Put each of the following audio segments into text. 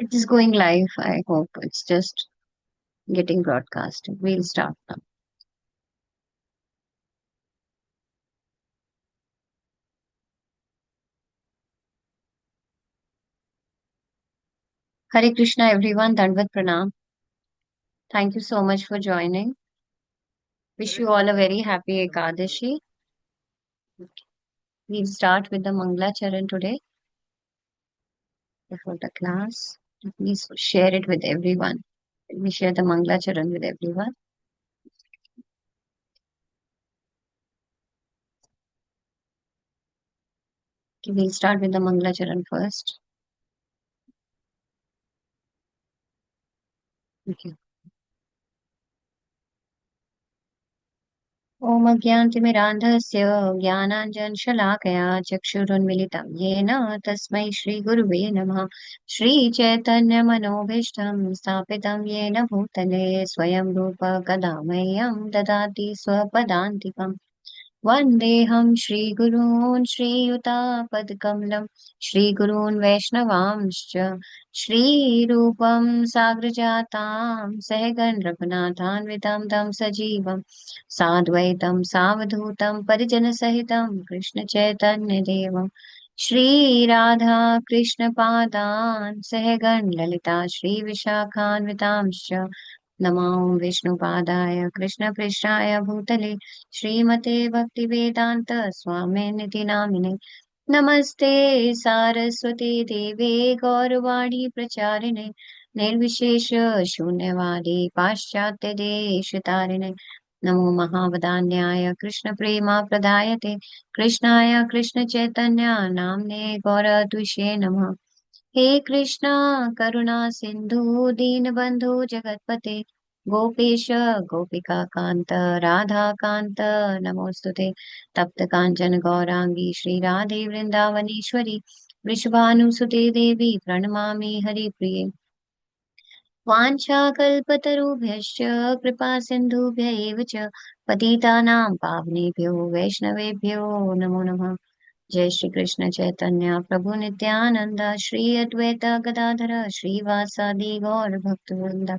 It is going live. I hope it's just getting broadcast. We'll start now. Hare Krishna, everyone. Dandvat Pranam. Thank you so much for joining. Wish you all a very happy Ekadashi. We'll start with the Mangla Charan today before the class. Please share it with everyone. Let me share the Mangla Charan with everyone. Okay, we'll start with the Mangla Charan first. Okay. ॐ अज्ञानतिमिरान्धस्य ज्ञानाञ्जनशलाकया चक्षुरुन्मिलितं येन तस्मै श्रीगुरुवे नमः। श्रीचैतन्यमनोभीष्टं स्थापितं येन भूतले स्वयं रूप कदा मह्यं ददाति स्वपदान्तिकम्। वन्देऽहं श्रीगुरून् श्रीयुतापदकमलं श्रीगुरून् वैष्णवांश्च श्रीरूपं साग्रजातां सहगण रघुनाथान्वितं तं सजीवं साद्वैतं सावधूतं परिजनसहितं कृष्णचैतन्यदेवं श्रीराधा कृष्णपादान् सहगण ललिता श्रीविशाखान्वितांश्च नमो विष्णुपादाय कृष्णपृष्ठाय भूतले श्रीमते भक्तिवेदान्त स्वामिनिति नामिने नमस्ते सारस्वती देवे गौरवाणी प्रचारिणे निर्विशेष शून्यवादी पाश्चात्य देशतारिणे नमो महावदान्याय कृष्ण प्रेमा प्रदायते कृष्णाय कृष्ण चैतन्य नाम्ने गौरद्विषे नमः। हे कृष्णा करुणा सिंधु दीनबंधु जगतपते गोपेश गोपिका कांत राधा कांत नमोस्तुते तप्त कांचन गौरांगी श्री राधे वृंदावनेश्वरी वृषभानुसुते देवी प्रणमामि हरिप्रिये वाञ्छाकल्पतरुभ्यश्च कृपा सिन्धुभ्य एव च पतितानां पावनेभ्यो वैष्णवेभ्यो नमो नमः। जय श्री कृष्ण चैतन्य प्रभु नित्यानंद श्री अद्वैत गदाधर श्रीवासादि गौर भक्तवृंद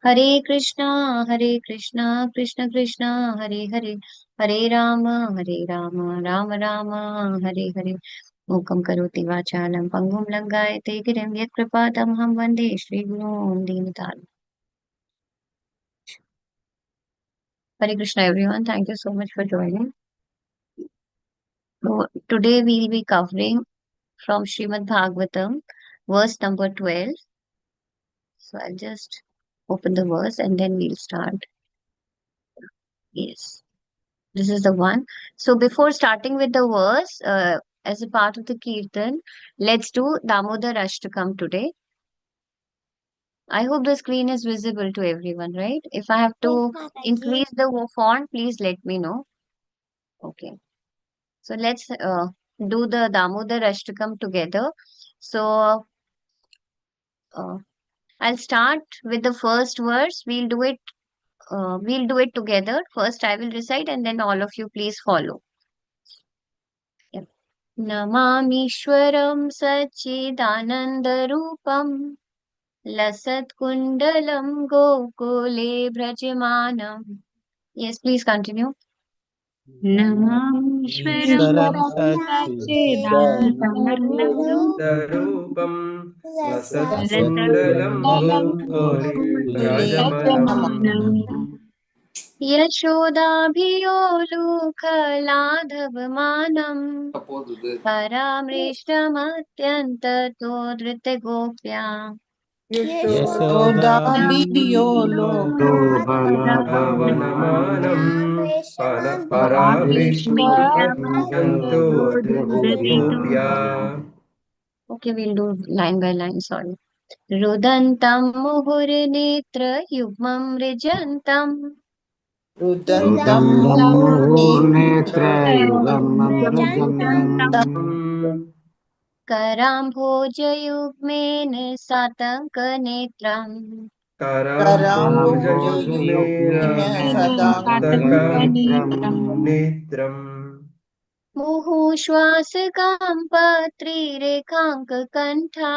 हरे कृष्णा कृष्ण कृष्ण हरे हरे हरे राम राम राम हरे हरे मूकं करोति वाचालं पङ्गुं लङ्घयते गिरिं यत्कृपातमहं वन्दे श्रीगुरून् दीनतारिणम्। Hare Krishna everyone, thank you so much for joining. So, today we'll be covering from Srimad Bhagavatam, verse number 12. So I'll just open the verse and then we'll start. Yes, this is the one. So before starting with the verse, as a part of the Kirtan, let's do Damodar Ashtakam today. I hope the screen is visible to everyone, right? If I have to increase the font, please let me know. Okay. So let's do the Damodar Ashtakam together. So I'll start with the first verse. We'll do it together. First, I will recite, and then all of you please follow. Yep. Namamishwaram Sachidanandarupam Lasatkundalam Gokule Brajamanam. Yes, please continue. नमामीश्वरं ईश्वरं सच्चिदानन्दरूपं सच्चिदानन्दरूपं लसत्कुण्डलं गोकुले गोकुले विराजमानम् यशोदाभियोलुखलाधवमानम् परामृष्टमत्यन्ततो धृतगोप्या यशोदाभियोलो भवनमानं परामृष्टमत्यन्तो Gopya. Okay, we'll do line by line, sorry. रुदन्तं मुहुर्नेत्रयुग्मं मृजन्तम् रुदन्तं कराम्भोजयुग्मेन सातङ्कनेत्रम् कराम्भोजयुग्मेन सातङ्कनेत्रम् नेत्रम् मुहुश्वासकां पत्रिरेखाङ्ककण्ठा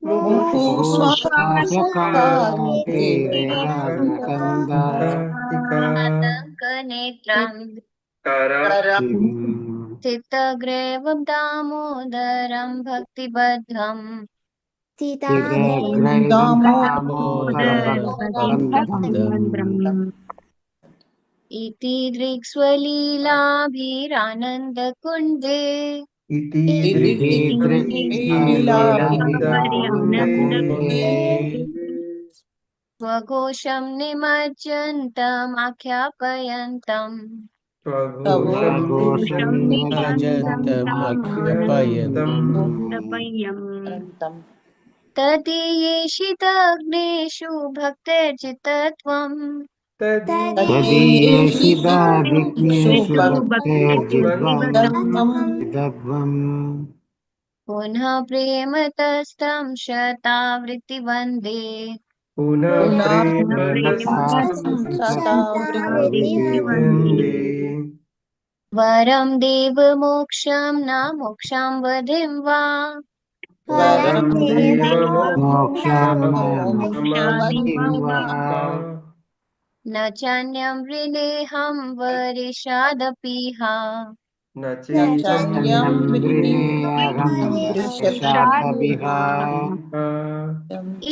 मुहुः स्वाश्वकान्ते वेदान्तकन्दा आतङ्कनेत्रम् चित्तग्रैवं दामोदरं भक्तिबद्धम् दामोदरभक्तिबन्धम् इति दृक्स्वलीलाभिरानन्दकुण्डे इति लीलाभिरानन्दकुण्डे स्वघोषं निमज्जन्तमाख्यापयन्तम् स्वघोषं तदीयेषितग्नेषु भक्तेर्जितत्वम् तदीयेषु भक्तेर्जितत्वम् पुनः प्रेमतस्तं शतावृत्तिवन्दे पुनः पुनः प्रेमतस्तं शतावृत्तिवन्दे वरं देवमोक्षं न मोक्षं वधिं वा वरं मोक्षं देवमोक्षं मोक्षवतीं वा न चान्यं वृणेऽहं वरिषादपीहा न न चान्यं वृणेऽहं वृषभादपिह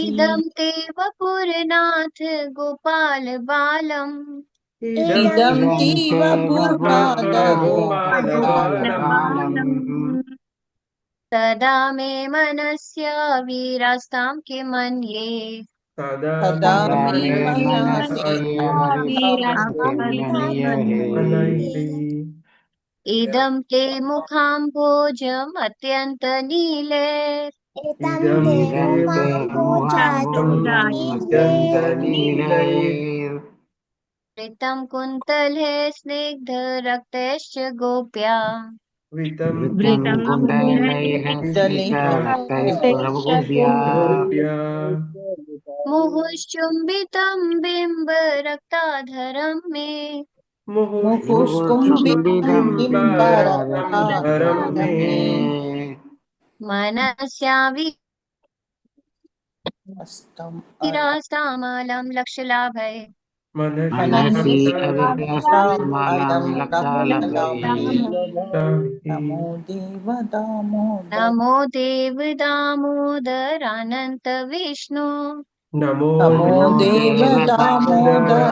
इदं ते वपुरनाथ गोपाल बालम् इदं तीव गोपालबालम् तदा मे मनस्य विरास्तां किमन्ये सदा तदा मे मे मनसि इदं ते मुखाम्भोजमत्यन्तनीले इदं ते मुखाम्भोजमत्यन्तनीलैः कृतं कुन्तले स्निग्धरक्तैश्च गोप्या वृतं कुण्डलैः स्निग्धरक्तैः मुहुश्चुम्बितं बिम्बरक्ताधरं मे मुहुस्कुम्भितं बिम्बरक्ताधरं मे बिम्बरक्ताधरं मे मनस्या हस्तम् विरास्तामलं लक्ष्यलाभै मनसि मनसि अविद्यामानं अलं लक्षालभैः नमो देव दामोदर नमो देव दामोदरानन्त विष्णु नमो नमो देव दामोदर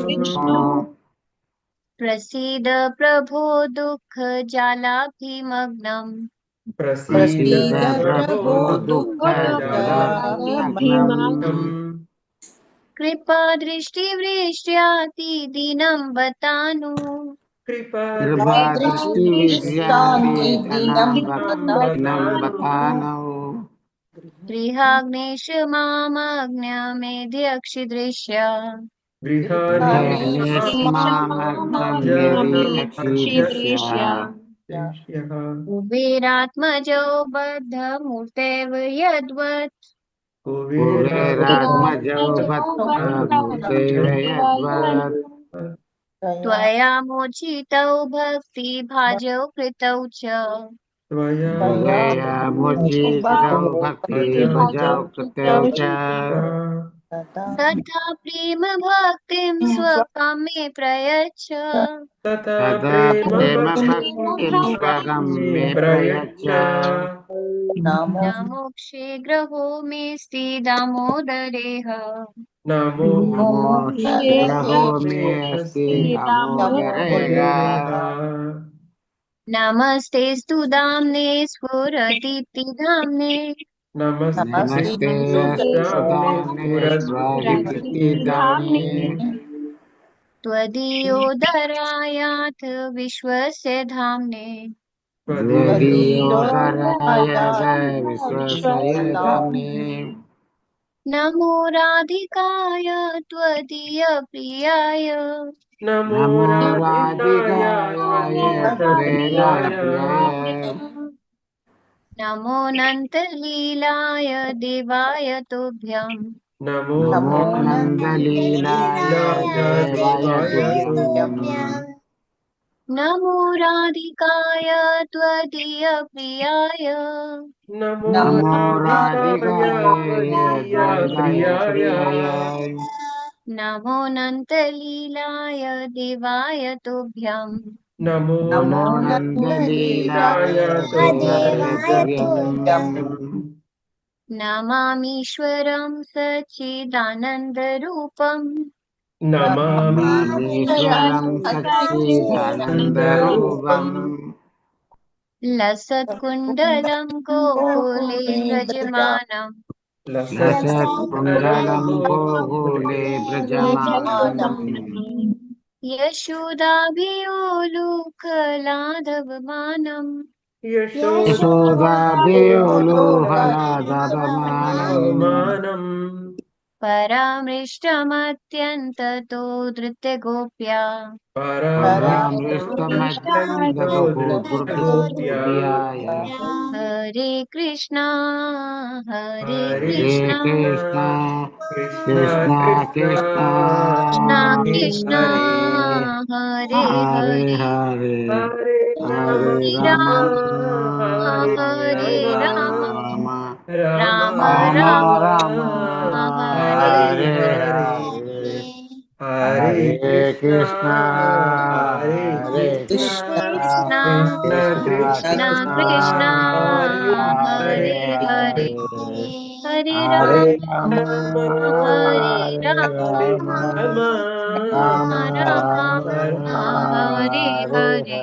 विष्णु प्रसीद प्रभो दुःखजालाभिमग्नम् प्रसीद प्रसीद प्रभो प्रभो दुःखजलाभिमग्नम् दुःखजलाभिमग्नम् कृपादृष्टिवृष्ट्यातिदीनं बतानु दृष्टिविश्रान्ति दिनं बतानु गृहाग्नेश मामज्ञमेध्यक्षिदृश्य कुबेरात्मजो बद्धमूर्तेव यद्वत् कुबेरात्मजौ बद्धमूर्तेव यद्वत् त्वया मोचितौ भक्तिभाजौ कृतौ च त्वया मुचितौ भक्तिभजौ कृतौ च तथा प्रेम भक्तिं स्वकां मे प्रयच्छ तथा प्रेम भक्तिं स्वगं मे प्रयच्छ न मोक्षे ग्रहो मेऽस्ति दामोदरेह नमो मोक्षग्रहे ग्रहो मेऽस्ति दामोदरेह नमस्तेऽस्तु दाम्ने स्फुरतीति धाम्ने नमस्ते नमस्ते सुदाम्ने स्फुरतीति धाम्ने त्वदीयोदरायाथ विश्वस्य धाम्ने त्वदीयोदराय विश्वस्य धाम्ने नमो राधिकाय त्वदीयप्रियाय नमो राधिकाय प्रेराय प्रियाय नमो नन्तलीलाय देवाय तुभ्यम् नमो नमो नन्दलीलाय नन्दलीलाय देवाय देवाय तुभ्यम् तुभ्यम् नमो राधिकाय त्वदीयप्रियाय नमो Namo राधिकाय Radhikaya त्वदीय Dvadaya प्रियाय Priyaya नमो नन्तलीलाय देवाय तुभ्यम् नमो Namo नन्दलीलाय Nandalilaya तुभ्यं Devaya Tuvyam नमामीश्वरं सच्चिदानन्दरूपम् Namishwaram नमामीश्वरं Satchidanandarupam सच्चिदानन्दरूपम् लसत्कुण्डलं गोकुले व्रजमानम् Lasat लसत्कुण्डलं Kundalam गोकुले Gokule Brajamanam यशोदाभियोलुकलाधवमानम् Yashodhabiyoluhaladavamanam यशोदाभियोलुकलाधवमानम् परामृष्टमत्यन्ततो धृत्यगोप्या परमृष्टमत्यन्तो धृतगोप्या Paramristamajnandagopurpiyaya Hare Krishna Hare Hare Hare Krishna Krishna Krishna Krishna Krishna Krishna Krishna Hare Krishna Hare Hare Hare Hare Hare Hare Hare Ram Hare Hare Rama Ram Hare Hare Hare Ram Ram Rama Ram Ram Rama Ram Rama Hare Hare Hare Hare Hare Hare Hare Hare Krishna Krishna Hare Hare Krishna Krishna Krishna Krishna Krishna Krishna Krishna Krishna Krishna Hare Hare Hare Hare Hare Hare Hare Hare Hare Ram Rama Hare Hare Ram Rama Ram Ram Rama Ram Hare Rama Hare Hare Hare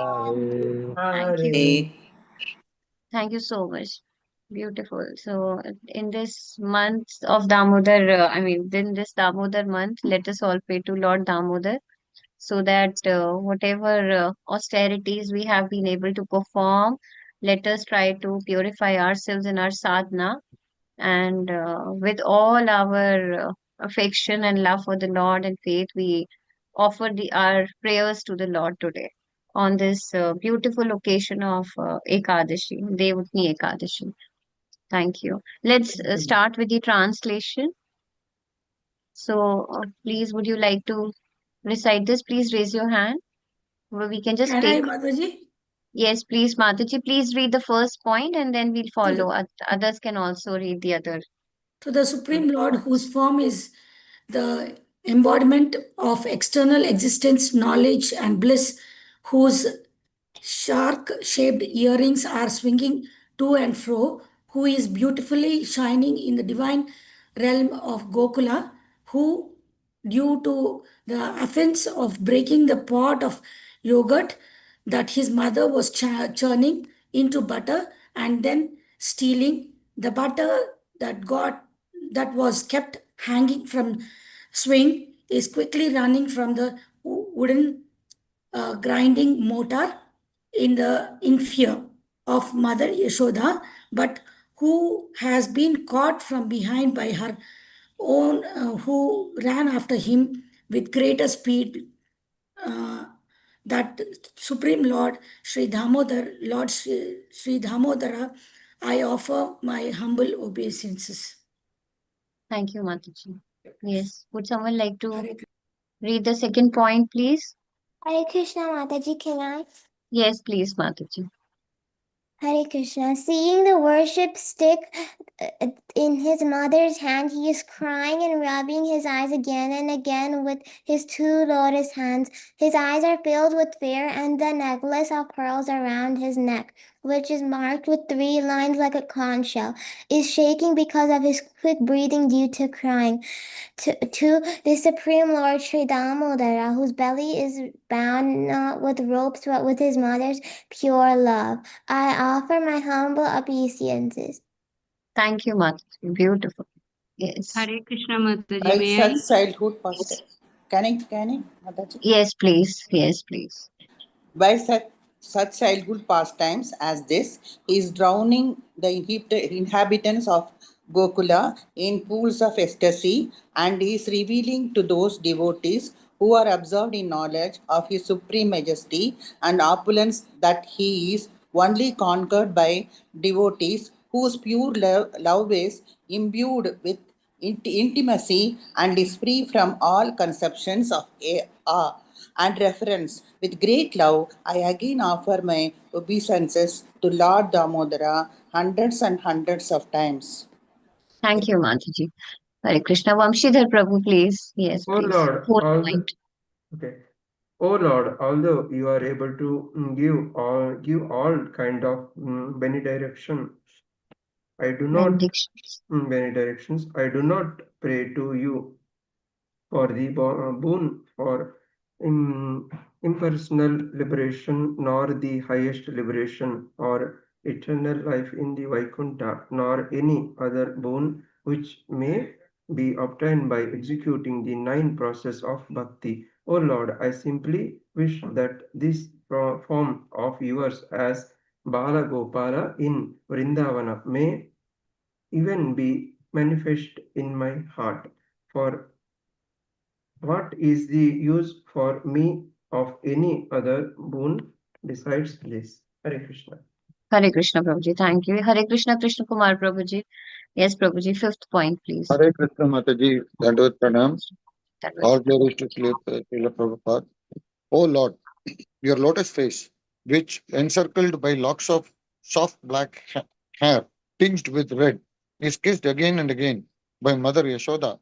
Thank you. Hare Thank you so much. Beautiful. So, in this month of Damodar, in this Damodar month, let us all pray to Lord Damodar so that whatever austerities we have been able to perform, let us try to purify ourselves in our sadhana and with all our affection and love for the Lord and faith, we offer our prayers to the Lord today on this beautiful occasion of Ekadashi, Devutni Ekadashi. Thank you. Let's start with the translation. So, please, would you like to recite this? Please raise your hand. Well, we can just Can I, take. Mataji? Yes, please, Mataji, please read the first point and then we'll To the, follow. Others can also read the other. to the Supreme Lord, whose form is the embodiment of external existence, knowledge, and bliss, whose shark-shaped earrings are swinging to and fro, who is beautifully shining in the divine realm of Gokula, who, due to the offense of breaking the pot of yogurt that his mother was churning into butter and then stealing the butter that got that was kept hanging from swing, is quickly running from the wooden grinding motor in fear of Mother Yashoda, but who has been caught from behind by her own, who ran after him with greater speed. Uh, that Supreme Lord Sri Damodar, Lord Sri Damodara, I offer my humble obeisances. Thank you, Mataji. Yes. Would someone like to Hare read the second point, please? Hare Krishna Mataji, can I? Yes, please, Mataji. Hare Krishna. Seeing the worship stick in his mother's hand, he is crying and rubbing his eyes again and again with his two lotus hands. His eyes are filled with fear, and the necklace of pearls around his neck, which is marked with 3 lines like a conch shell, is shaking because of his quick breathing due to crying. To the Supreme Lord Sri Damodara, whose belly is bound not with ropes but with his mother's pure love, I offer my humble obeisances. Thank you, Mataji. Beautiful. Yes. Hare Krishna Mataji, By may such I? childhood past. Can I, Mataji? Yes, please. Yes, please. By such childhood pastimes as this, he is drowning the inhabitants of Gokula in pools of ecstasy and is revealing to those devotees who are absorbed in knowledge of his supreme majesty and opulence that he is only conquered by devotees whose pure love is imbued with intimacy and is free from all conceptions of awe. and reverence. With great love, I again offer my obeisances to Lord Damodara hundreds and hundreds of times. Thank you, Mataji. Hare Krishna. Vamshidhar Prabhu, please. Yes, Oh please. Lord, Fourth all point. okay. Oh Lord, although you are able to give all kind of benedictions, I do not Benedictions. benedictions. I do not pray to you for the boon for impersonal liberation, nor the highest liberation, or eternal life in the Vaikuntha, nor any other boon which may be obtained by executing the 9 process of bhakti. O Lord, I simply wish that this form of yours as Bala Gopala in Vrindavana may even be manifest in my heart. For what is the use for me of any other boon besides this? Hare Krishna. Hare Krishna Prabhuji. Thank you. Hare Krishna Krishna Kumar Prabhuji. Yes, Prabhuji. Fifth point, please. Hare Krishna Mataji, Dandavat Pranam. That was All glories to Srila Prabhupada. O Lord, your lotus face, which encircled by locks of soft black hair tinged with red, is kissed again and again by Mother Yashoda,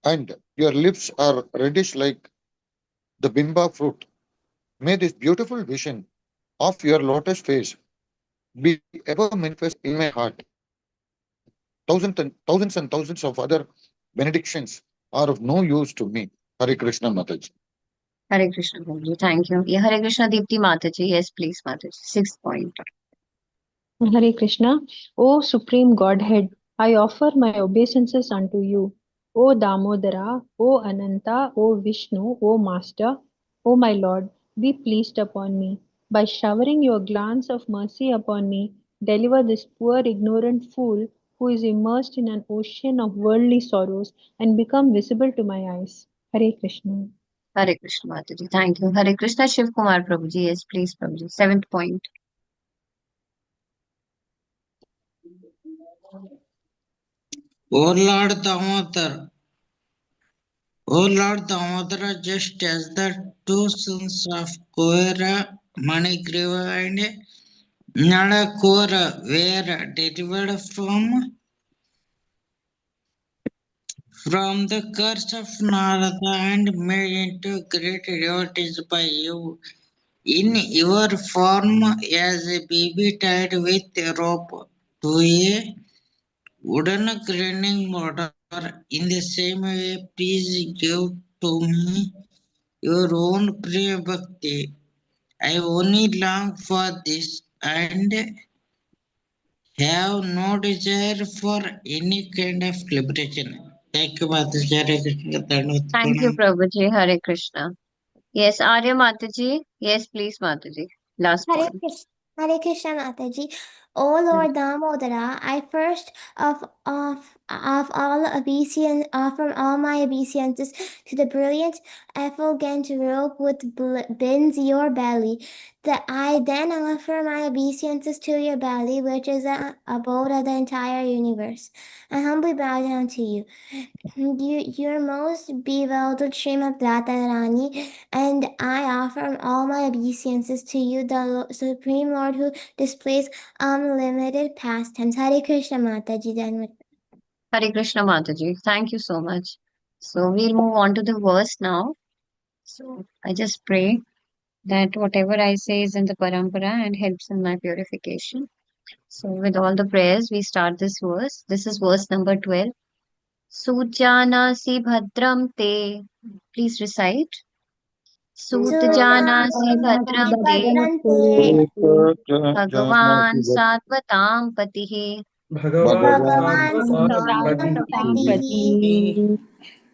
and your lips are reddish like the bimba fruit. May this beautiful vision of your lotus face be ever manifest in my heart. Thousands and thousands of other benedictions are of no use to me. Hare Krishna Mataji. Hare Krishna Prabhuji. Thank you. Yeah, Hare Krishna Deepti Mataji. Yes, please, Mataji. Sixth point. Hare Krishna. O Supreme Godhead, I offer my obeisances unto you. O Damodara, O Ananta, O Vishnu, O Master, O my Lord, be pleased upon me. By showering your glance of mercy upon me, deliver this poor ignorant fool who is immersed in an ocean of worldly sorrows and become visible to my eyes. Hare Krishna. Hare Krishna Mataji. Thank you. Hare Krishna Shiv Kumar Prabhuji. Yes, please, Prabhuji. Seventh point. O Lord Damodara, just as the 2 sons of Koera, Manigriva and Nalakora were delivered from the curse of Narada and made into great devotees by you. In your form as a baby tied with a rope to a wooden grinding mortar, in the same way, please give to me your own Priya Bhakti. I only long for this and have no desire for any kind of liberation. Thank you, Mataji. Hare Krishna. Dandavat Thank you, Pranam. Prabhuji. Hare Krishna. Yes, Arya Mataji. Yes, please, Mataji. Last Hare point. Krishna, Hare Krishna Mataji. O Lord Damodara, I first of all obeisance offer all my obeisances to the brilliant effulgent robe which binds your belly. That I then offer my obeisances to your belly, which is the abode of the entire universe. I humbly bow down to you. Your most bewildered Srimad Radharani, and I offer all my obeisances to you, the Supreme Lord who displays unlimited pastimes. Hare Krishna Mataji. Hare Krishna Mataji. Thank you so much. So we'll move on to the verse now. So I just pray that whatever I say is in the parampara and helps in my purification. So with all the prayers, we start this verse. This is verse number 12. Sujanasi bhadram te. Please recite. Sujanasi bhadram te. Bhagavan satvatam patihi. Bhagavan Bhagavan Satvatam Satvatam Patihi. Patihi.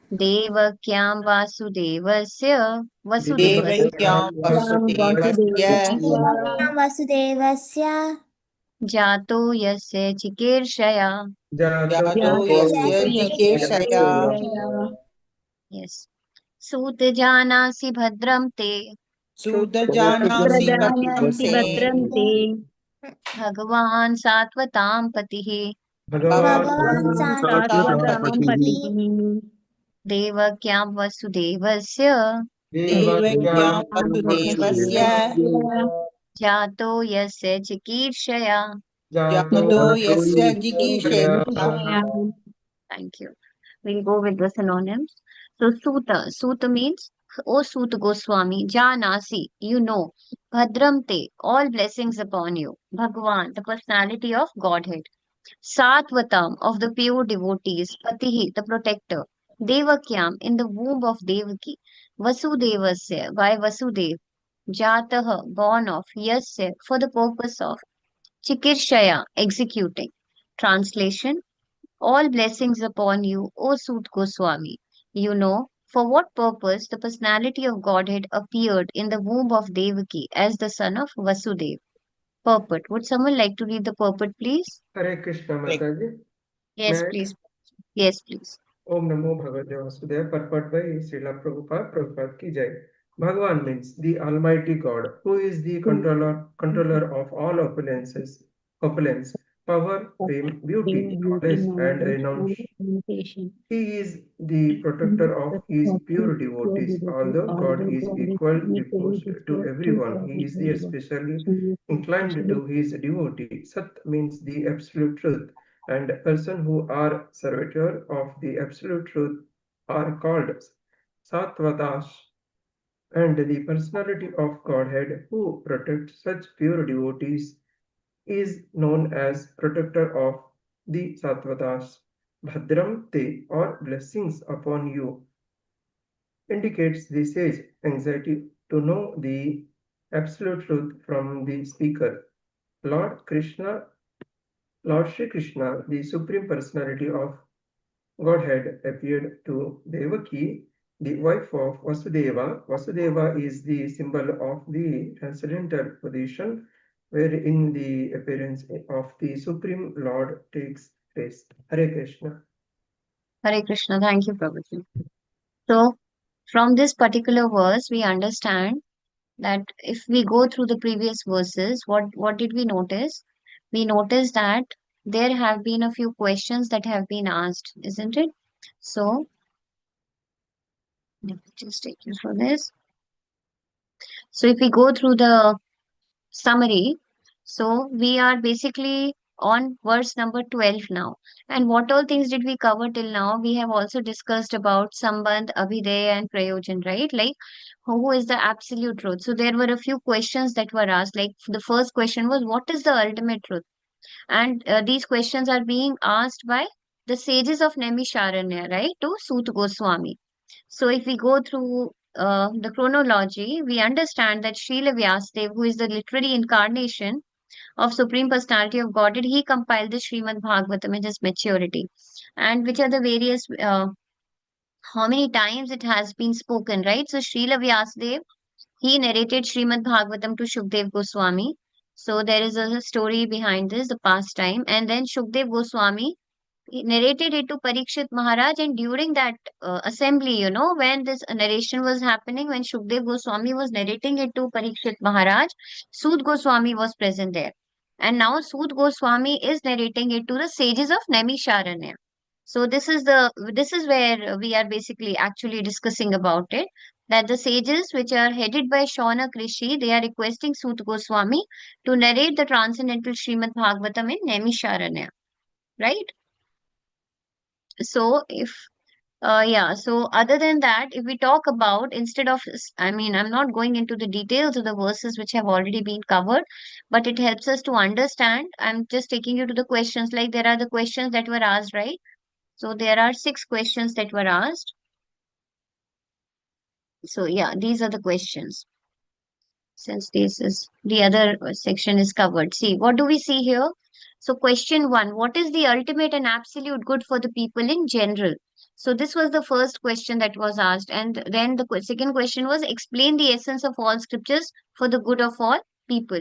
Devakyam vasudevasya vasudevasya Devakyam Vasudevasya Vasudevasya jato yasya chikirshaya. Jato Yasya Jikeshaya. Yes. Sut janasi bhadram te. Sudajanasi Bhadram Te. Bhagavan satvatam patihi. Bhagavan Bhagavan Satvatam Satvatam Patihi. Patihi. Devakyam Vasudevasya Devakyam Vasudevasya Jato Yasya Chikirshaya. Jato Yasya Jigishaya. Thank you. We'll go with the synonyms. So Suta. Suta means, O Suta Goswami, Janasi, you know. Bhadram te, all blessings upon you. Bhagwan, the personality of Godhead. Satvatam, of the pure devotees. Patihi, the protector. Devakyam, in the womb of Devaki. Vasudevasya, by Vasudev. Jataha, born of. Yasya, for the purpose of. Chikirshaya, executing. Translation: all blessings upon you, O Sut Goswami. You know for what purpose the personality of Godhead appeared in the womb of Devaki as the son of Vasudev. Purport. Would someone like to read the purport, please? Hare Krishna Mataji. Yes, May I? please. Yes, please. Om Namo Bhagavate Vasudevaya. Purport by Srila Prabhupada. Prabhupada ki Jai. Bhagavan means the Almighty God, who is the controller of all opulences, opulence, power, fame, beauty, knowledge, and renown. He is the protector of his pure devotees. Although God is equal disposed to everyone, he is the especially inclined to his devotee. Sat means the absolute truth, and person who are servitor of the absolute truth are called Satvatash. And the personality of Godhead who protects such pure devotees is known as protector of the Sattvatas. Bhadram te, or blessings upon you, indicates the sage anxiety to know the absolute truth from the speaker. Lord Shri Krishna, the Supreme Personality of Godhead, appeared to Devaki, the wife of Vasudeva. Vasudeva is the symbol of the transcendental position wherein the appearance of the Supreme Lord takes place. Hare Krishna. Hare Krishna. Thank you, Prabhuji. So, from this particular verse, we understand that if we go through the previous verses, what did we notice? We noticed that there have been a few questions that have been asked, isn't it? So, let me just take you through this. So, if we go through the summary, so we are basically on verse number 12 now. And what all things did we cover till now? We have also discussed about Sambandh, Abhideya, and Prayojan, right? Like, who is the absolute truth? So, there were a few questions that were asked. Like, the first question was, what is the ultimate truth? And these questions are being asked by the sages of Naimisharanya, right, to Sut Goswami. So if we go through the chronology, we understand that Srila Vyasadeva, who is the literary incarnation of Supreme Personality of Godhead, he compiled the Srimad Bhagavatam in his maturity. And which are the various, how many times it has been spoken, right? So Srila Vyasadeva, he narrated Srimad Bhagavatam to Shukdev Goswami. So there is a story behind this, the pastime. And then Shukdev Goswami he narrated it to Parikshit Maharaj. And during that assembly, when this narration was happening, when Shukdev Goswami was narrating it to Parikshit Maharaj, Sud Goswami was present there. And now Sud Goswami is narrating it to the sages of Naimisharanya. So this is where we are basically actually discussing about it. That the sages which are headed by Shaunak Rishi, they are requesting Sut Goswami to narrate the transcendental Srimad Bhagavatam in Naimisharanya. Right? So so other than that, if we talk about instead of, I'm not going into the details of the verses which have already been covered, but it helps us to understand. I'm just taking you to the questions, like there are the questions that were asked, right? So there are 6 questions that were asked. So yeah, these are the questions. Since this is the other section is covered. See, what do we see here? So question 1, what is the ultimate and absolute good for the people in general? So this was the first question that was asked. And then the second question was, explain the essence of all scriptures for the good of all people.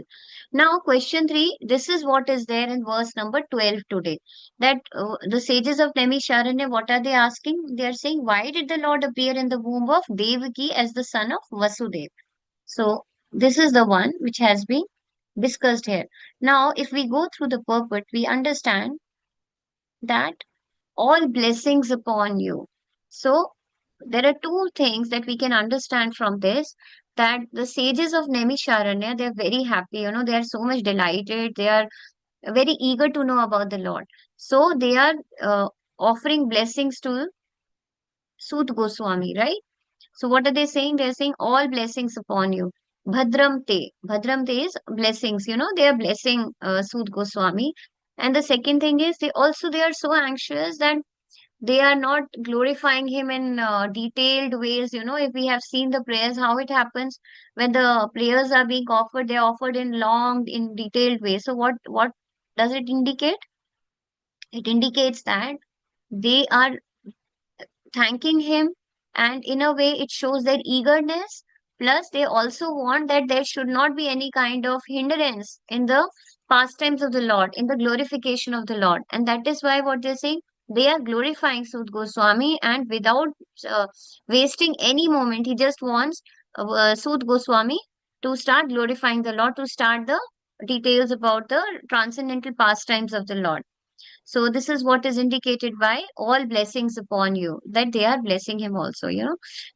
Now question 3, this is what is there in verse number 12 today. That the sages of Naimisharanya, what are they asking? They are saying, why did the Lord appear in the womb of Devaki as the son of Vasudeva? So this is the one which has been discussed here. Now, if we go through the purport, we understand that all blessings upon you. So There are two things that we can understand from this, that the sages of Naimisharanya, they are very happy, they are so much delighted, they are very eager to know about the Lord. So they are offering blessings to Sut Goswami, right? So what are they saying? They're saying all blessings upon you. Bhadram Te. Bhadram Te is blessings, they are blessing Sut Goswami. And the second thing is they are so anxious that they are not glorifying him in detailed ways. If we have seen the prayers, how it happens when the prayers are being offered, they're offered in long, in detailed ways. So what does it indicate? It indicates that they are thanking him, and in a way it shows their eagerness. Plus they also want that there should not be any kind of hindrance in the pastimes of the Lord, in the glorification of the Lord. And that is why what they're saying, they are glorifying Sud Goswami, and without uh, wasting any moment, he just wants Sud Goswami to start glorifying the Lord, to start the details about the transcendental pastimes of the Lord. So this is what is indicated by all blessings upon you, that they are blessing him also.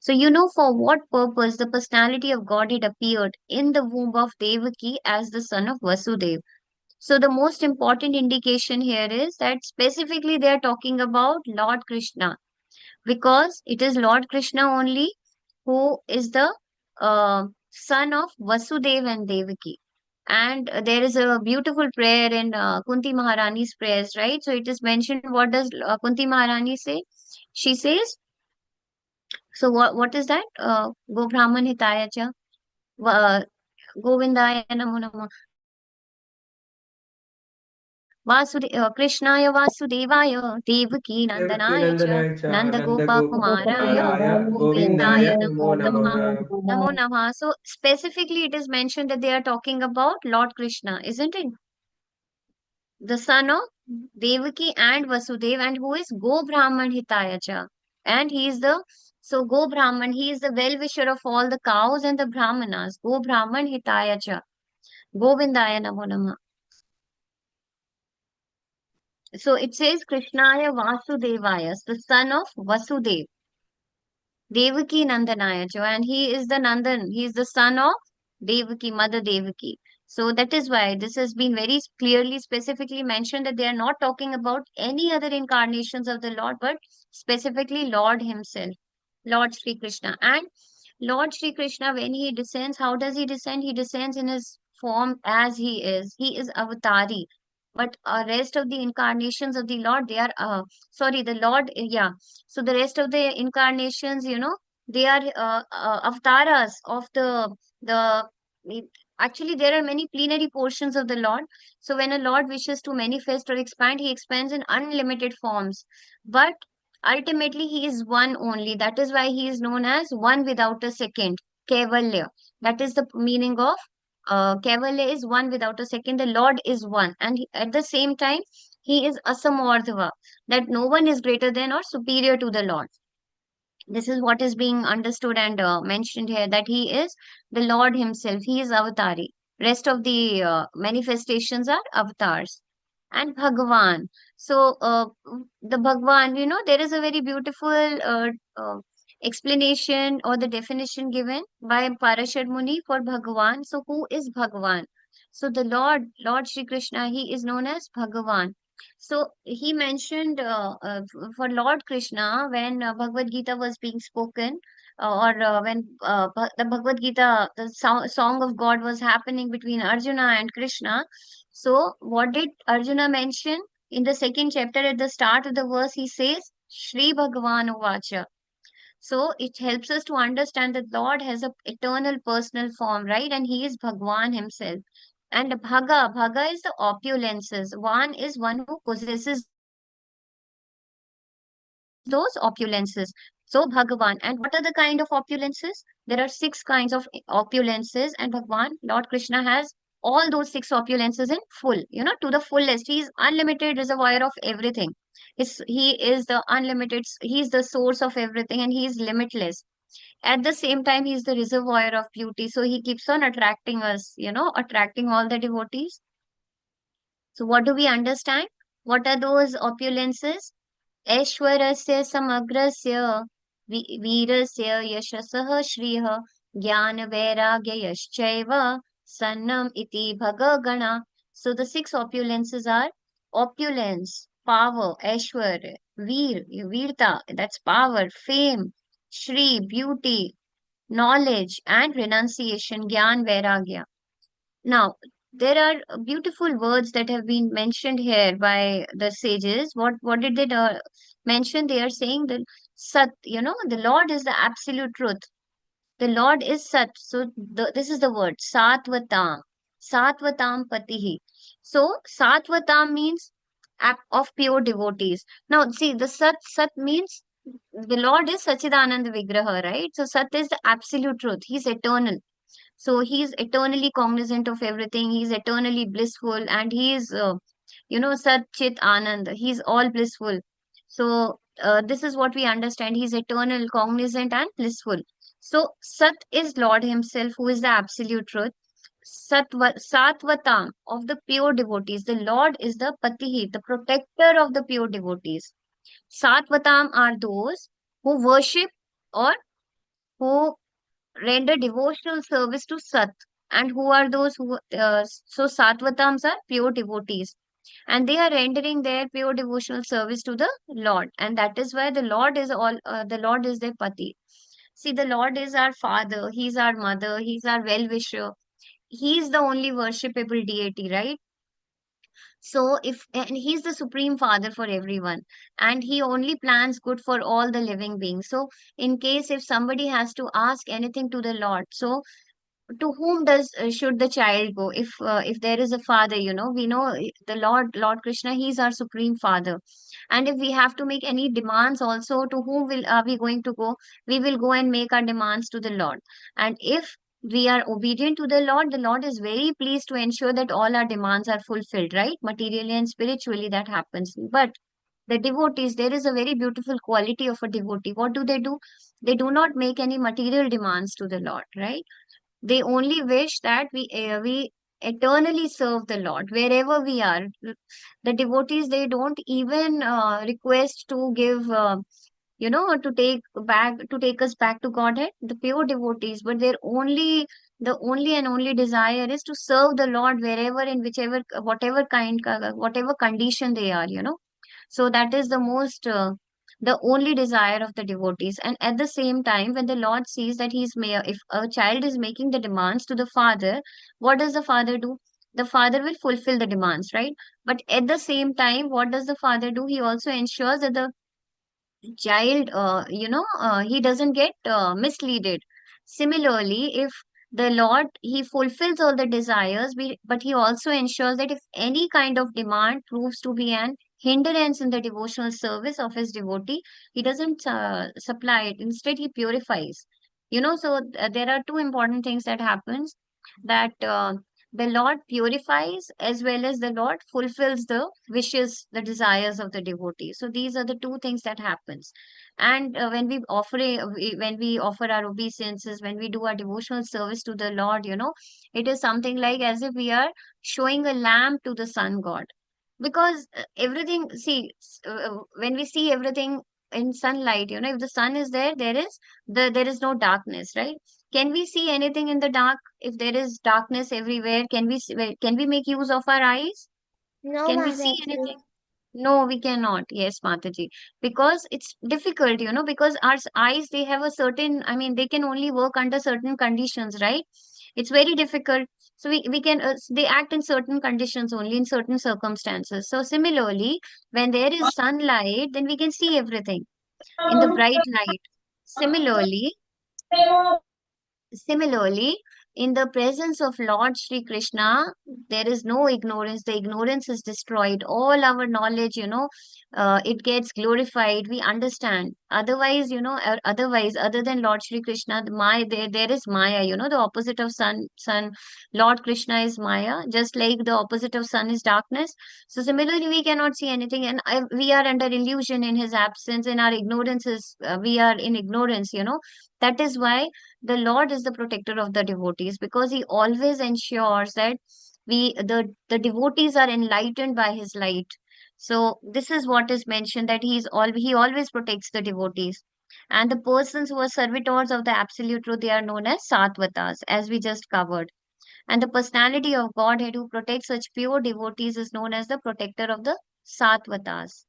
So for what purpose the personality of Godhead appeared in the womb of Devaki as the son of Vasudev. So the most important indication here is that specifically they are talking about Lord Krishna, because it is Lord Krishna only who is the son of Vasudev and Devaki. And there is a beautiful prayer in Kunti Maharani's prayers, right? So it is mentioned, what does Kunti Maharani say? She says, so what is that? Go Brahman Hitaya Cha, uh, Govindaya Namo Namo, Krishnaya Vasudevaya, Devaki Devaki Nandanaya Cha, Nandanaya cha, Nanda Nanda Gopa Gopa Kumaraya, Kumaraya, Govindaya Govindaya Namo Namo Namaha. Namaha. Namo Namaha. So specifically it is mentioned that they are talking about Lord Krishna, isn't it? The son of Devaki and Vasudev, and who is Go Brahman Hitayacha. And he is Go Brahman, he is the well-wisher of all the cows and the Brahmanas. Go Brahman Hitayacha. Govindaya Namo Namaha. So it says Krishnaya Vasudevaya, the son of Vasudev. Devaki Nandanaya, and he is the Nandan, he is the son of Devaki, Mother Devaki. So that is why this has been very clearly, specifically mentioned that they are not talking about any other incarnations of the Lord, but specifically Lord Himself, Lord Sri Krishna. And Lord Sri Krishna, when he descends, how does he descend? He descends in his form as he is. He is avatari. But rest of the incarnations of the Lord, they are, sorry, the Lord, yeah. So the rest of the incarnations, they are avatars of the. Actually, there are many plenary portions of the Lord. So when a Lord wishes to manifest or expand, he expands in unlimited forms. But ultimately, he is one only. That is why he is known as one without a second. Kevalya. That is the meaning of Kevalya is one without a second. The Lord is one. And at the same time, he is Asamardhava. That no one is greater than or superior to the Lord. This is what is being understood and mentioned here, that he is the Lord himself. He is Avatari. Rest of the manifestations are avatars. And Bhagavan. So, the Bhagavan, there is a very beautiful explanation or the definition given by Parashar Muni for Bhagavan. So, who is Bhagavan? So, the Lord Shri Krishna, he is known as Bhagavan. So he mentioned for Lord Krishna, when Bhagavad Gita was being spoken, or when the Bhagavad Gita, the song of God was happening between Arjuna and Krishna. So what did Arjuna mention in the second chapter? At the start of the verse, he says, Shri Bhagavan Uvacha. So it helps us to understand that Lord has a eternal personal form, right? And he is Bhagwan himself. And Bhaga is the opulences. One is one who possesses those opulences. So Bhagavan. And what are the kind of opulences? There are 6 kinds of opulences, and Bhagwan, Lord Krishna, has all those 6 opulences in full, to the fullest. He is unlimited reservoir of everything. He is the unlimited, he is the source of everything, and he is limitless. At the same time, he is the reservoir of beauty. So he keeps on attracting us, attracting all the devotees. So what do we understand? What are those opulences? Aishwarasya samagrasya Virasya yashasah shriha jnana vairagya yaschaiva sannam iti bhagagana. So the six opulences are opulence, power, Aishwarya, Virta, that's power, fame, Shri, beauty, knowledge, and renunciation, Gyan, Vairagya. Now, there are beautiful words that have been mentioned here by the sages. What did they mention? They are saying that Sat, the Lord is the absolute truth. The Lord is Sat. So this is the word Satvatam. Satvatam Patihi. So Satvatam means of pure devotees. Now see, the Sat means the Lord is Sachidananda Vigraha, right? So Sat is the absolute truth. He's eternal. So he's eternally cognizant of everything. He's eternally blissful, and he is, Sat Chit Anand. He's all blissful. So this is what we understand. He's eternal, cognizant, and blissful. So Sat is Lord Himself, who is the absolute truth. Satvatam of the pure devotees. The Lord is the Patihi, the protector of the pure devotees. Satvatam are those who worship or who render devotional service to Sat. And who are those who, so Satvatams are pure devotees. And they are rendering their pure devotional service to the Lord. And that is why the Lord is their Pati. See, the Lord is our Father, He's our Mother, He's our well-wisher. He is the only worshipable deity, right? So and he's the supreme father for everyone, and he only plans good for all the living beings. So in case if somebody has to ask anything to the Lord, so to whom does should the child go? If there is a father, we know the Lord Krishna, he's our supreme father. And if we have to make any demands also, to whom will are we going to go? We will go and make our demands to the Lord. And if we are obedient to the Lord is very pleased to ensure that all our demands are fulfilled, right? Materially and spiritually, that happens. But the devotees, there is a very beautiful quality of a devotee. What do? They do not make any material demands to the Lord, right? They only wish that we eternally serve the Lord wherever we are. The devotees, they don't even request to give, to take us back to Godhead, the pure devotees, but the only and only desire is to serve the Lord wherever, in whichever, whatever condition they are, So that is the only desire of the devotees. And at the same time, when the Lord sees that if a child is making the demands to the father, what does the father do? The father will fulfill the demands, right? But at the same time, what does the father do? He also ensures that the child, he doesn't get misleaded. Similarly, if the Lord, he fulfills all the desires, but he also ensures that if any kind of demand proves to be an hindrance in the devotional service of his devotee, he doesn't supply it. Instead, he purifies. So there are two important things that happens, that the Lord purifies as well as the Lord fulfills the wishes, the desires of the devotee. So these are the two things that happens. And when we offer our obeisances, when we do our devotional service to the Lord, it is something like as if we are showing a lamp to the sun god. Because everything, see, when we see everything in sunlight, if the sun is there, there is no darkness, right? Can we see anything in the dark? If there is darkness everywhere, can we make use of our eyes? No, Can we see Mataji. anything? No, we cannot. Yes, Mataji. Because it's difficult, because our eyes, they have a certain, I mean, they can only work under certain conditions, right? It's very difficult. So we can, they act in certain conditions only, in certain circumstances. So similarly, when there is sunlight, then we can see everything in the bright light. Similarly, Similarly, in the presence of Lord Sri Krishna, there is no ignorance. The ignorance is destroyed. All our knowledge, it gets glorified. We understand. Otherwise, other than Lord Sri Krishna, there is Maya. The opposite of sun. Lord Krishna is Maya, just like the opposite of sun is darkness. So similarly, we cannot see anything, and we are under illusion in His absence. In our ignorance we are in ignorance. That is why the Lord is the protector of the devotees, because he always ensures that the devotees are enlightened by his light. So this is what is mentioned, that he always protects the devotees. And the persons who are servitors of the absolute truth, they are known as Sattvatas, as we just covered. And the personality of Godhead who protects such pure devotees is known as the protector of the Sattvatas.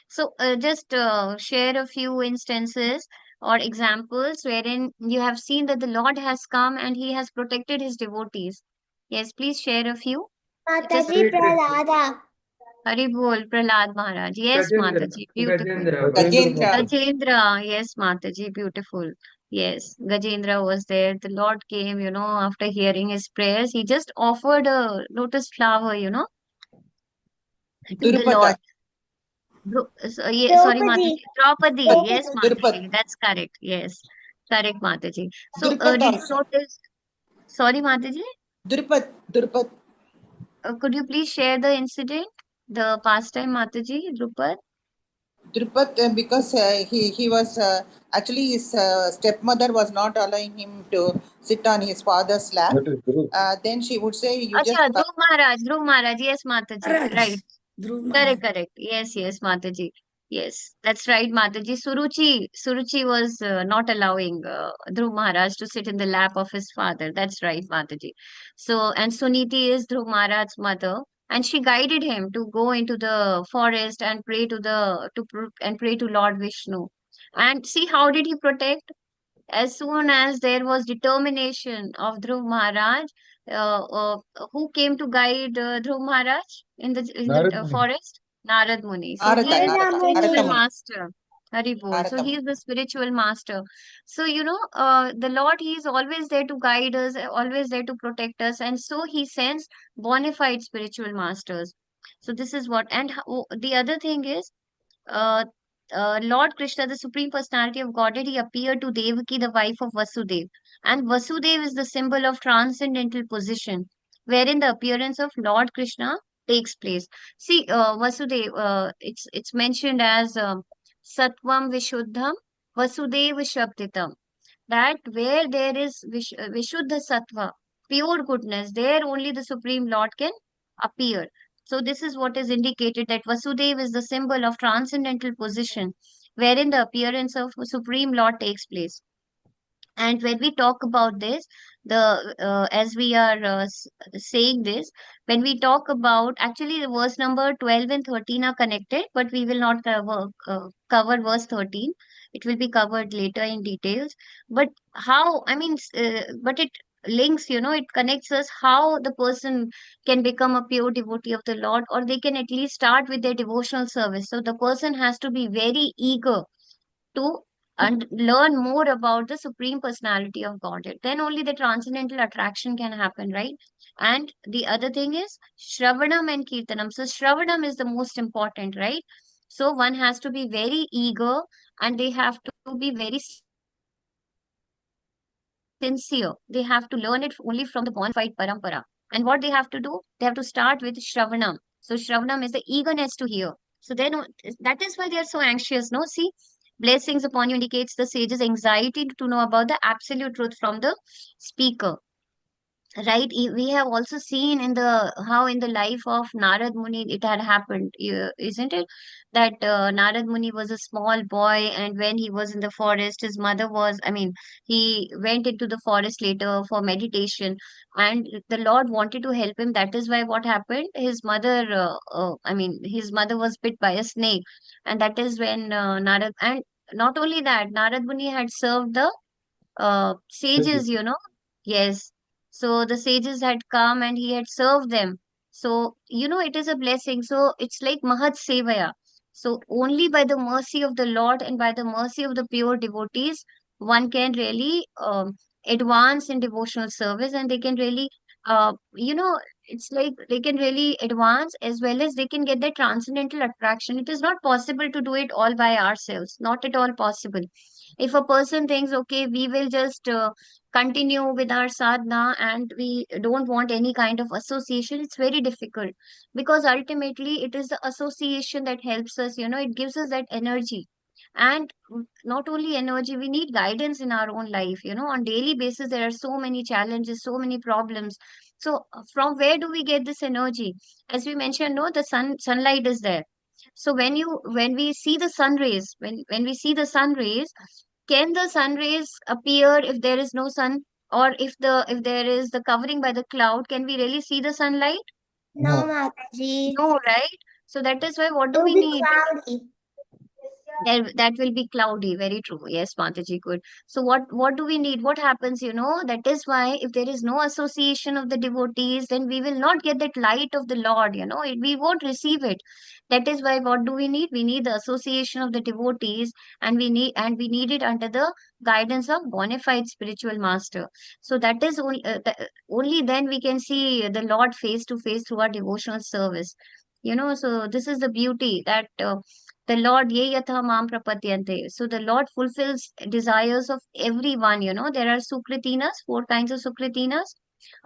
So, just share a few instances or examples wherein you have seen that the Lord has come and he has protected his devotees. Yes, please share a few. Just Mataji Pralada. Hari Bol, Prahlad Maharaj. Yes, Gajendra. Mataji, beautiful. Gajendra. Gajendra, yes, Mataji, beautiful. Yes, Gajendra was there. The Lord came, after hearing his prayers. He just offered a lotus flower, to the Durupata. Lord. Sorry, Mataji. Draupadi. Yes, Durupat. Mataji. That's correct. Yes, correct, Mataji. So, Durupat did you also. notice? Sorry, Mataji. Durupat. Could you please share the incident, the pastime, Mataji, Drupad? Drupat, because he was actually his stepmother was not allowing him to sit on his father's lap. That is Guru. Then she would say, "You just Acha, Dhruv Maharaj, yes, Mataji, Maharaj. right. Dhruv Maharaj. Correct. Yes, Mataji. Yes, that's right, Mataji. Suruchi was not allowing Dhruv Maharaj to sit in the lap of his father. That's right, Mataji. So, and Suniti is Dhruv Maharaj's mother, and she guided him to go into the forest and pray to Lord Vishnu. And see, how did he protect? As soon as there was determination of Dhruv Maharaj, who came to guide Dhruv Maharaj in the Narad Muni. forest? Narad Muni. So he Narada, is the Narada, Muni. Narada spiritual Muni, master. Hari Bol. So Narada he Muni. is the spiritual master. So the Lord, he is always there to guide us, always there to protect us, and so he sends bona fide spiritual masters. So this is what. And the other thing is, uh, Lord Krishna, the Supreme Personality of Godhead, he appeared to Devaki, the wife of Vasudev. And Vasudev is the symbol of transcendental position, wherein the appearance of Lord Krishna takes place. See, Vasudev, it's mentioned as Satvam Vishuddham, Vasudev Shabditam, that where there is Vishuddha Sattva, pure goodness, there only the Supreme Lord can appear. So this is what is indicated, that Vasudev is the symbol of transcendental position, wherein the appearance of Supreme Lord takes place. And when we talk about this, the as we are saying this, when we talk about, actually the verse number 12 and 13 are connected, but we will not cover verse 13. It will be covered later in details. But how, I mean, but it links, it connects us how the person can become a pure devotee of the Lord, or they can at least start with their devotional service. So the person has to be very eager to and learn more about the Supreme Personality of Godhead. Then only the transcendental attraction can happen, right? And the other thing is Shravanam and Kirtanam. So Shravanam is the most important, right? So one has to be very eager, and they have to be very sincere. They have to learn it only from the bona fide parampara. And what they have to do, they have to start with Shravanam. So Shravanam is the eagerness to hear. So then that is why they are so anxious. No, see, blessings upon you indicates the sage's anxiety to know about the absolute truth from the speaker. Right, we have also seen in the how in the life of Narad Muni it had happened, isn't it? That Narad Muni was a small boy, and when he was in the forest, his mother was, I mean, he went into the forest later for meditation, and the Lord wanted to help him. That is why what happened, his mother, I mean, his mother was bit by a snake, and that is when Narad, and not only that, Narad Muni had served the sages, Yes. So the sages had come and he had served them. So, it is a blessing. So it's like Mahat Sevaya. So only by the mercy of the Lord and by the mercy of the pure devotees, one can really advance in devotional service, and they can really, it's like they can really advance, as well as they can get the transcendental attraction. It is not possible to do it all by ourselves, not at all possible. If a person thinks, okay, we will just continue with our sadhana and we don't want any kind of association, it's very difficult, because ultimately it is the association that helps us, it gives us that energy. And not only energy, we need guidance in our own life, on daily basis there are so many challenges, so many problems. So from where do we get this energy? As we mentioned, no, the sunlight is there. So when we see the sun rays, when we see the sun rays, can the sun rays appear if there is no sun, or if there is the covering by the cloud? Can we really see the sunlight? No, No. Mataji. No, right? So that is why what It do will we be need? cloudy. That will be cloudy. Very true. Yes, Mataji, good. So what do we need? What happens, that is why if there is no association of the devotees, then we will not get that light of the Lord, we won't receive it. That is why what do we need? We need the association of the devotees, and we need it under the guidance of bona fide spiritual master. So that is only then we can see the Lord face to face through our devotional service. So this is the beauty that the Lord ye yatha mam prapadyante. So the Lord fulfills desires of everyone. There are sukritinas, 4 kinds of sukritinas.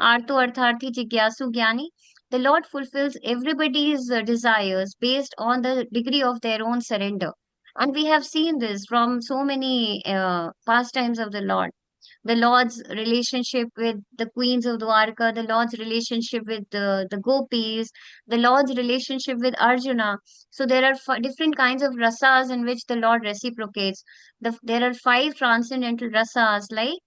Arto artharthi jigyasu jnani. The Lord fulfills everybody's desires based on the degree of their own surrender. And we have seen this from so many pastimes of the Lord. The Lord's relationship with the queens of Dwarka, the Lord's relationship with the gopis, the Lord's relationship with Arjuna. So there are different kinds of rasas in which the Lord reciprocates. There are 5 transcendental rasas, like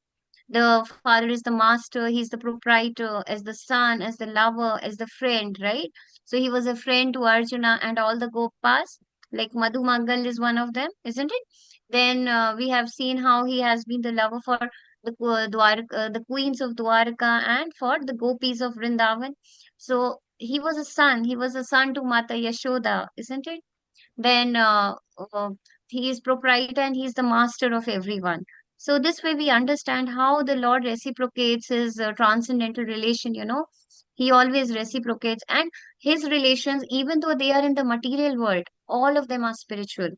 the father is the master, he's the proprietor, as the son, as the lover, as the friend, right? So he was a friend to Arjuna and all the Gopas, like Madhu Mangal is one of them, isn't it? Then we have seen how he has been the lover for the queens of Dwarka and for the gopis of Vrindavan. So he was a son to Mata Yashoda, isn't it? Then he is proprietor and he is the master of everyone. So this way we understand how the Lord reciprocates his transcendental relation. He always reciprocates, and his relations, even though they are in the material world, all of them are spiritual,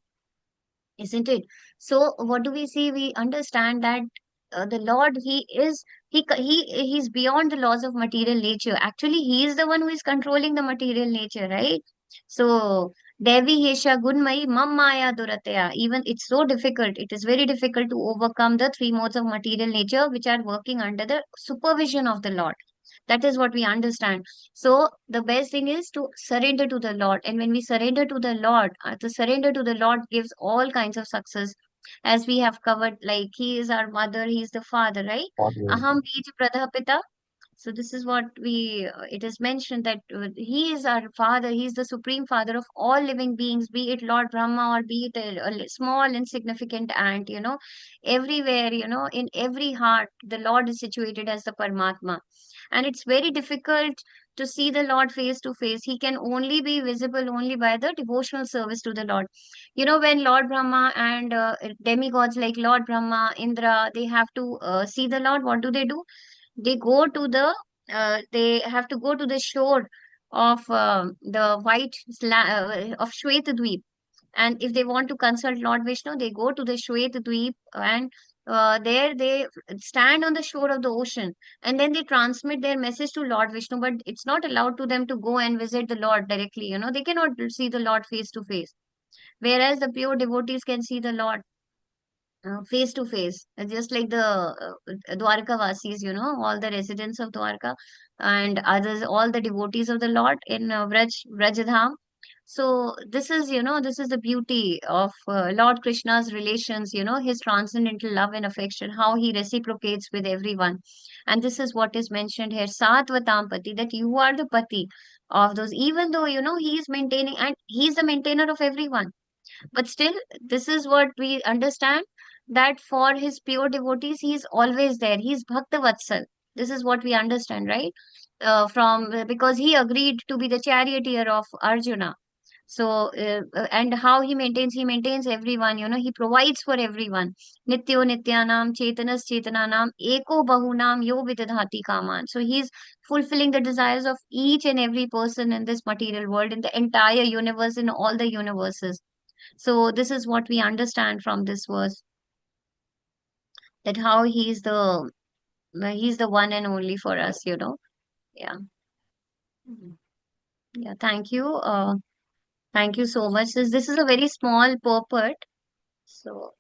isn't it? So what do we see? We understand that the Lord, he's beyond the laws of material nature. Actually, he is the one who is controlling the material nature, right? So Devi Hesha Gunmai Mam Maya Durataya. Even it's so difficult. It is very difficult to overcome the 3 modes of material nature which are working under the supervision of the Lord. That is what we understand. So the best thing is to surrender to the Lord. And when we surrender to the Lord, the surrender to the Lord gives all kinds of success. As we have covered, like he is our mother, he is the father, right? Aham bij pradhapita. So this is what it is mentioned that he is our father, he is the supreme father of all living beings, be it Lord Brahma or be it a small insignificant ant, everywhere, in every heart, the Lord is situated as the Paramatma. And it's very difficult to see the Lord face to face. He can only be visible only by the devotional service to the Lord. When Lord Brahma and demigods like Lord Brahma, Indra, they have to see the Lord, what do? They go to they have to go to the shore of the of Shwetadweep. And if they want to consult Lord Vishnu, they go to the Shwetadweep, and there they stand on the shore of the ocean, and then they transmit their message to Lord Vishnu. But it's not allowed to them to go and visit the Lord directly. They cannot see the Lord face to face. Whereas the pure devotees can see the Lord face to face, just like the Dwarka Vasis, all the residents of Dwarka and others, all the devotees of the Lord in Vrajadham. So this is the beauty of Lord Krishna's relations, his transcendental love and affection, how he reciprocates with everyone. And this is what is mentioned here, Satvatam Pati, that you are the Pati of those, even though, he is maintaining, and he is the maintainer of everyone. But still, this is what we understand, that for his pure devotees, he is always there. He is Bhakta Vatsal. This is what we understand, right? Because he agreed to be the charioteer of Arjuna. So, and how he maintains everyone, he provides for everyone. Nityo Nityanam, Chetanas Chetananam, Eko Bahunam, Yo Vidadhati Kaman. So, he's fulfilling the desires of each and every person in this material world, in the entire universe, in all the universes. So this is what we understand from this verse, that how he's the one and only for us, Yeah. Mhm. Yeah. Thank you. Thank you so much. This is a very small purport. So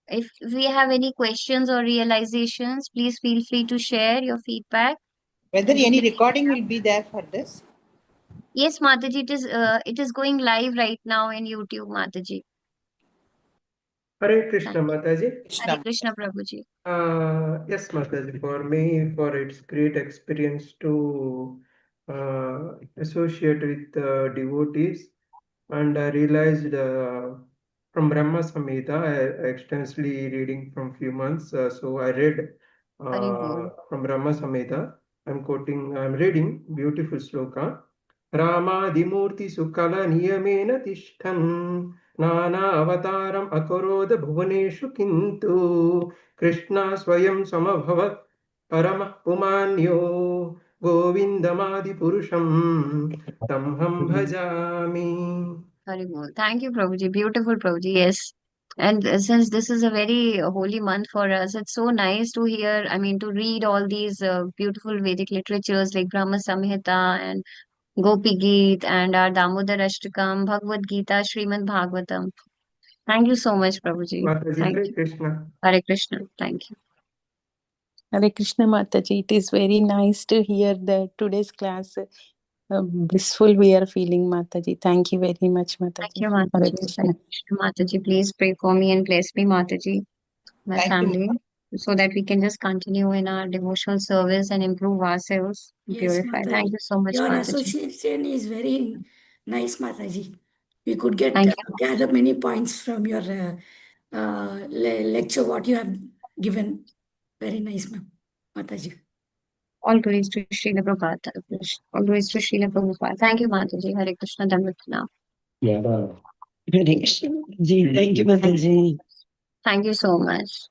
if we have any questions or realizations, please feel free to share your feedback. Whether any recording will be there for this? Yes, Mataji, it is going live right now in YouTube, Mataji. Hare Krishna, Mataji. Hare Krishna, Prabhuji. Yes, Mataji, for me, for its great experience to associate with devotees, and I realized from Brahma Samhita, I extensively reading from few months. So I read Hare Bol. from Brahma Samhita. I'm reading beautiful sloka. Ramadimurti Sukala Niyamena Tishtan Nana Avataram Akaroda Bhuvaneshu Kintu Krishna Swayam Samabhavat Paramah Pumanyo Govindamadi Purusham Tamham Bhajami. Hare Bol. Thank you, Prabhuji. Beautiful, Prabhuji. Yes. And since this is a very holy month for us, it's so nice to hear, I mean, to read all these beautiful Vedic literatures like Brahma Samhita and Gopi Geet and our Damodar Ashtakam, Bhagavad Gita, Srimad Bhagavatam. Thank you so much, Prabhuji. Mataji, Thank Hare you. Krishna. Hare Krishna. Thank you. Hare Krishna Mataji, it is very nice to hear that today's class blissful we are feeling, Mataji. Thank you very much, Mataji. Thank you, Hare Mataji. Krishna. Hare Krishna, Mataji. Please pray for me and bless me, Mataji, my Thank you. family, so that we can just continue in our devotional service and improve ourselves, Yes, purify. Thank Mataji. you so much, Your Mataji. association is very nice, Mataji. We could get Thank you. gather many points from your lecture, what you have given. Very nice, ma'am. Mataji. All glories to Srila Prabhupada. All glories to Srila Prabhupada. Thank you, Mataji. Hare Krishna, Damritana. Yeah. Hare Krishna, Mataji. Thank you, Mataji. Thank you so much.